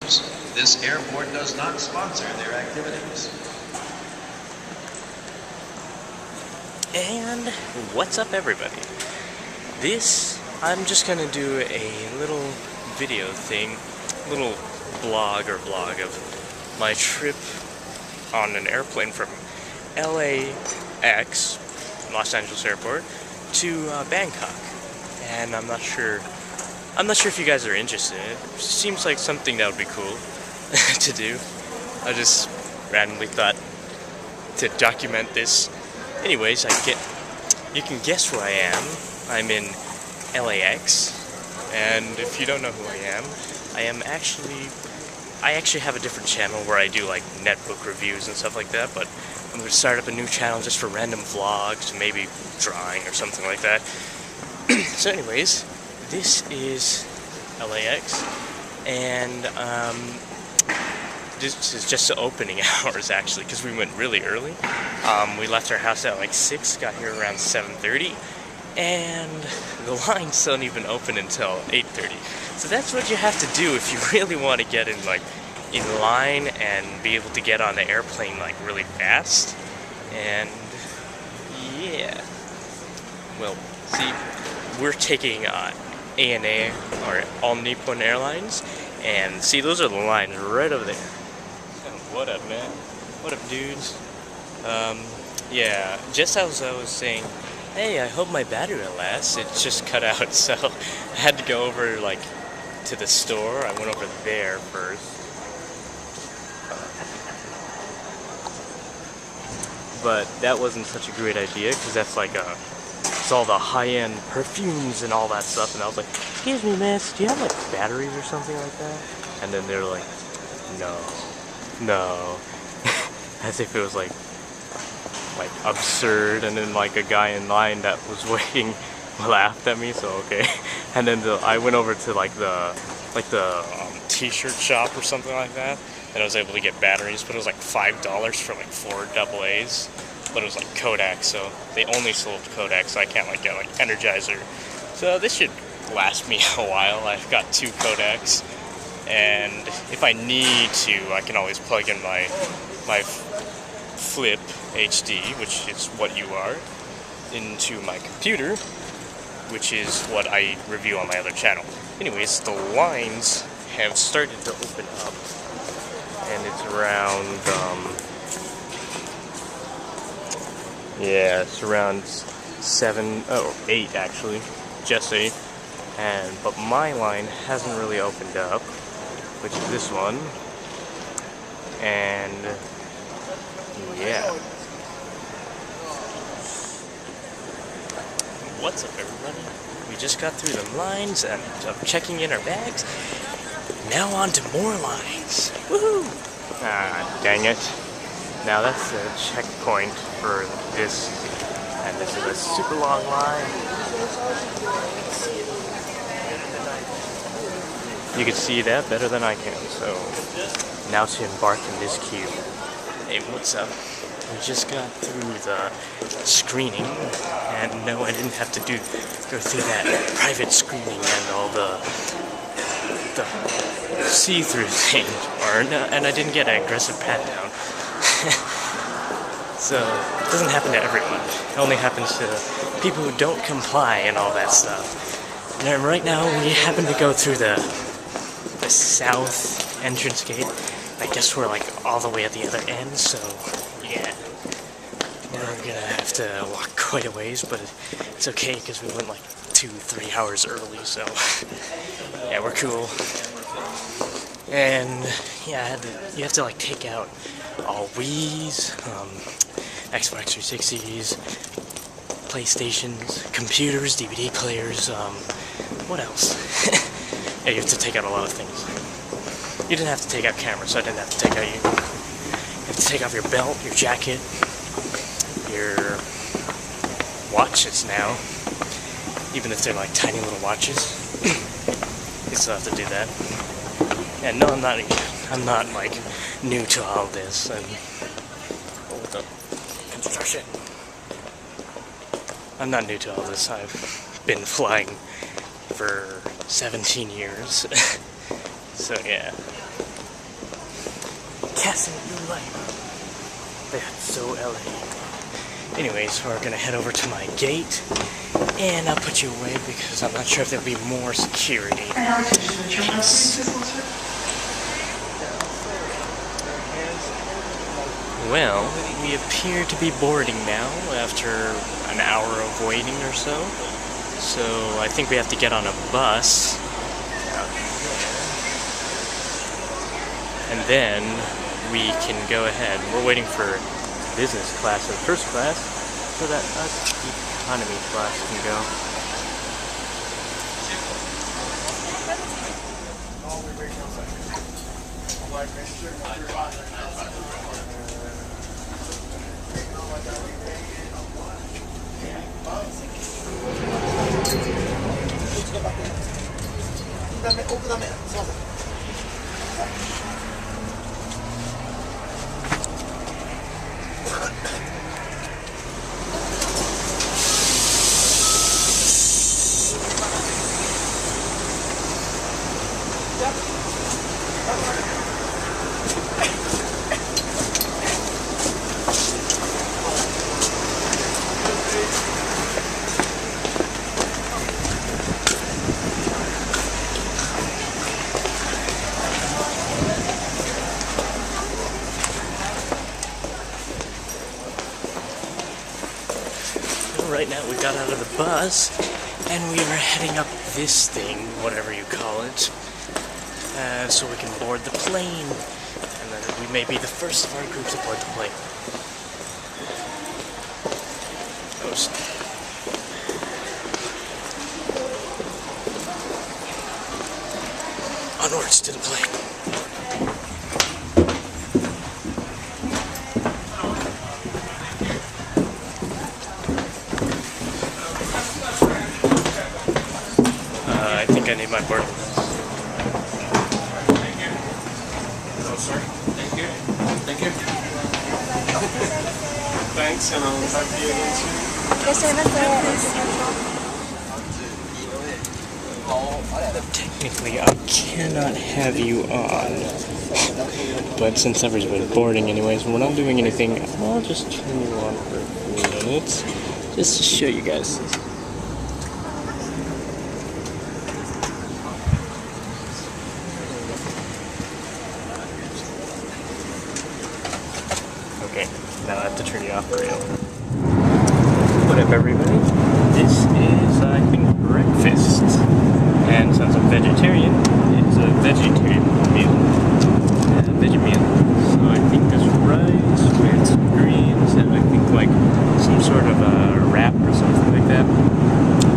This airport does not sponsor their activities. And what's up, everybody? I'm just gonna do a little video thing, little vlog of my trip on an airplane from LAX, Los Angeles Airport, to Bangkok. And I'm not sure if you guys are interested. It seems like something that would be cool to do. I just randomly thought to document this. Anyways, you can guess where I am. I'm in LAX, and if you don't know who I am, I actually have a different channel where I do like netbook reviews and stuff like that, but I'm going to start up a new channel just for random vlogs, maybe drawing or something like that. So anyways, this is LAX, and this is just the opening hours actually, because we went really early. We left our house at like 6, got here around 7:30, and the lines don't even open until 8:30. So that's what you have to do if you really want to get in line and be able to get on the airplane like really fast. And yeah, well, see, we're taking ANA, or All Nippon Airlines, and see, those are the lines right over there. What up, man? What up, dudes? Yeah, just as I was saying, hey, I hope my battery will last. It just cut out, so I had to go over to the store. I went over there first. But that wasn't such a great idea, because that's it's all the high-end perfumes and all that stuff, and I was like, excuse me, miss, do you have like batteries or something like that? And then they're like, no. As if it was like absurd. And then like a guy in line that was waiting laughed at me, so okay. And then I went over to the t-shirt shop or something like that, and I was able to get batteries, but it was like $5 for like 4 AA's. But it was like Kodak, so they only sold Kodak, so I can't get Energizer. So this should last me a while. I've got 2 Kodaks, and if I need to, I can always plug in my Flip HD, which is what you are, into my computer, which is what I review on my other channel. Anyways, the lines have started to open up, and it's around yeah, it's around 8 actually, just 8. But my line hasn't really opened up, which is this one. And yeah. What's up, everybody? We just got through the lines and checking in our bags. Now on to more lines. Woohoo! Ah, dang it. Now that's the checkpoint for this, and this is a super long line. You can see that better than I can, so now to embark in this queue. Hey, what's up? We just got through the screening, and no, I didn't have to go through that private screening and all the see-through thing, and I didn't get an aggressive pat-down. So, it doesn't happen to everyone. It only happens to people who don't comply and all that stuff. And right now, we happen to go through the south entrance gate. I guess we're all the way at the other end, so yeah. We're gonna have to walk quite a ways, but it's okay because we went 2-3 hours early, so yeah, we're cool. And yeah, you have to take out all Wii's, Xbox 360s, PlayStations, computers, DVD players, what else? Yeah, you have to take out a lot of things. You didn't have to take out cameras, so I didn't have to take out you. You have to take off your belt, your jacket, your watches now, even if they're tiny little watches. You still have to do that. Yeah, no, I'm not new to all this. And what the construction? I'm not new to all this. I've been flying for 17 years. So yeah. casting blue light. That's so LA. Anyways, we're gonna head over to my gate, and I'll put you away because I'm not sure if there'll be more security. Well, we appear to be boarding now after an hour of waiting or so. So I think we have to get on a bus. And then we can go ahead. We're waiting for business class and first class so that us economy class can go. Right now we got out of the bus and we are heading up this thing, whatever you call it, so we can board the plane, and then we may be the first of our group to board the plane. Onwards to the plane. I think I need my boarding pass. Oh, sorry. Thank you. Thank you. Thanks, and I'll talk to you again soon. Technically, I cannot have you on, but since everybody's boarding anyways, we're not doing anything, I'll just turn you on for a few minutes, just to show you guys. Okay, now I have to turn you off for real. What up, everybody? This is, I think, breakfast. And since I'm vegetarian, it's a vegetarian meal. Veggie meal. So I think there's rice with some greens and I think like some sort of a wrap or something like that.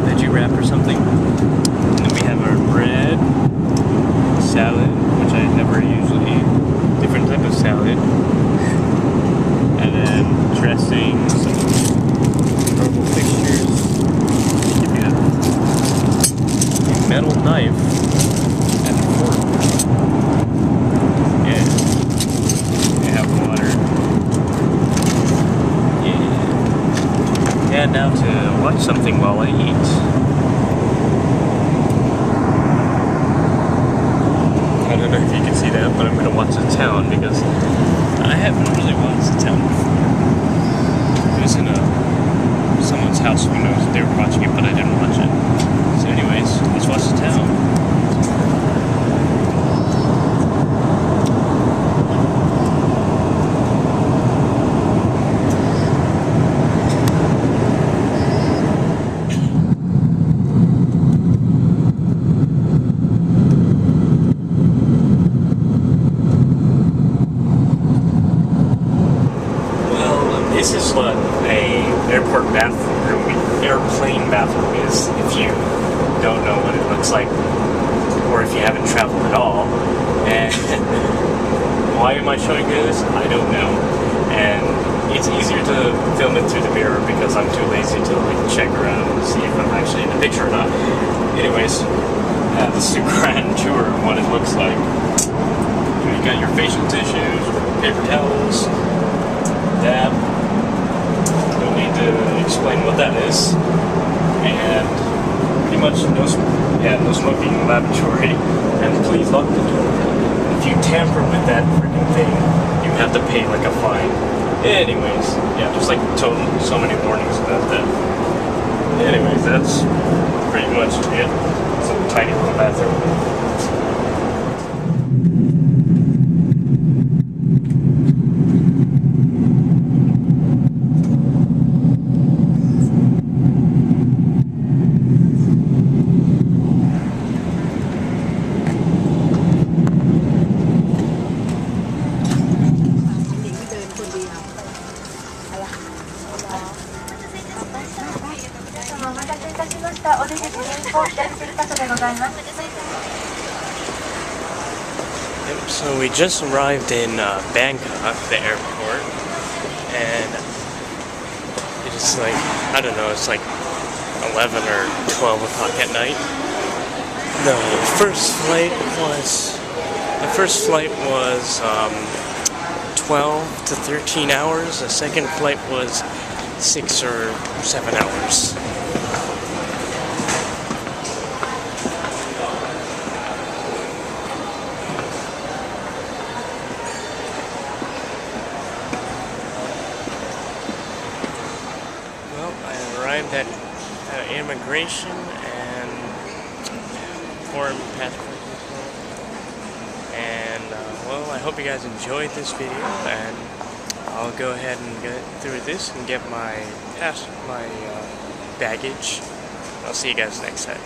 Veggie wrap or something. And then we have our bread, salad, which I never usually eat. Different type of salad. And then dressing, some herbal fixtures. Give me a metal knife and a fork. Yeah. They have water. Yeah. And now to watch something while I eat. I don't know if you can see that, but I'm going to watch the town because I haven't really watched the town before. It was in someone's house when they were watching it, but I didn't watch it. So anyways, let's watch the town. This is what a airport bathroom, airplane bathroom is, if you don't know what it looks like, or if you haven't traveled at all. And why am I showing you this? I don't know. And it's easier to film it through the mirror because I'm too lazy to like check around and see if I'm actually in the picture or not. Anyways, this is a grand tour of what it looks like. You got your facial tissues, paper towels, that. To explain what that is, and pretty much no smoking in the laboratory, and please lock the door. If you tamper with that freaking thing, have to pay like a fine. Anyways, yeah, just like so many warnings about that. Anyways, that's pretty much it. It's a tiny little bathroom. Yep, so we just arrived in Bangkok, the airport, and it's like, I don't know, it's like 11 or 12 o'clock at night. The first flight was 12 to 13 hours. The second flight was 6 or 7 hours. Well, I arrived at immigration and foreign passport. And well, I hope you guys enjoyed this video, and I'll go ahead and get through this and get my baggage. I'll see you guys next time.